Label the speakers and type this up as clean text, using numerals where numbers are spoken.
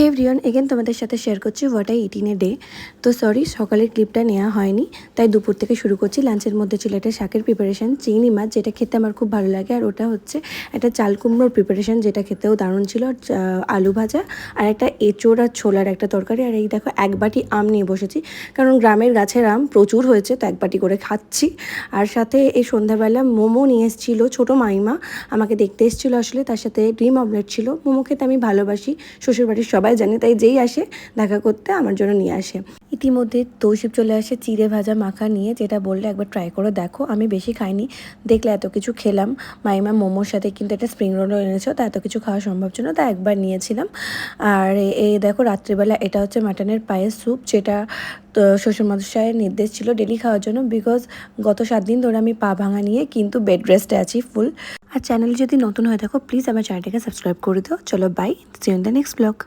Speaker 1: হে everyone, again তোমাদের সাথে share করছি what I it in a day. তো সরি, সকালের ক্লিপটা নেওয়া হয়নি, তাই দুপুর থেকে শুরু করছি। লাঞ্চের মধ্যে ছিল একটা শাকের প্রিপারেশন, চিংড়ি মাছ, যেটা খেতে আমার খুব ভালো লাগে। আর ওটা হচ্ছে একটা চাল কুমড়োর প্রিপারেশন, যেটা খেতেও দারুণ ছিল। আর আলু ভাজা, আর একটা এঁচোড় আর ছোলার একটা তরকারি। আর এই দেখো, এক বাটি আম নিয়ে বসেছি, কারণ গ্রামের গাছের আম প্রচুর হয়েছে, তো এক বাটি করে খাচ্ছি। আর সাথে এই সন্ধ্যাবেলা মোমো নিয়ে এসেছিলো ছোটো মাইমা, আমাকে দেখতে এসেছিলো আসলে। তার সাথে ডিম অমলেট ছিল। মোমো খেতে আমি ভালোবাসি, শ্বশুরবাড়ির সবাই জানে, তাই যেই আসে দেখা করতে আমার জন্য নিয়ে আসে। ইতিমধ্যে তৌসিফ চলে আসে চিড়ে ভাজা মাখা নিয়ে, যেটা বললে একবার ট্রাই করে দেখো। আমি বেশি খাইনি, দেখলে এত কিছু খেলাম। মাইমা মোমোর সাথে কিন্তু একটা স্প্রিং রোলও এনেছো, তা এত কিছু খাওয়া সম্ভব ছিল না, তা একবার নিয়েছিলাম। আর এই দেখো রাত্রিবেলা এটা হচ্ছে মাটনের পায়েস স্যুপ, যেটা তো শ্বশুরমশাইয়ের নির্দেশ ছিল ডেলি খাওয়ার জন্য, বিকজ গত 7 দিন ধরে আমি পা ভাঙা নিয়ে কিন্তু বেড রেস্টে আছি ফুল। আর চ্যানেল যদি নতুন হয়ে থাকো, প্লিজ আমার চ্যানেলটাকে সাবস্ক্রাইব করে দিও। চলো bye, see you in the next blog.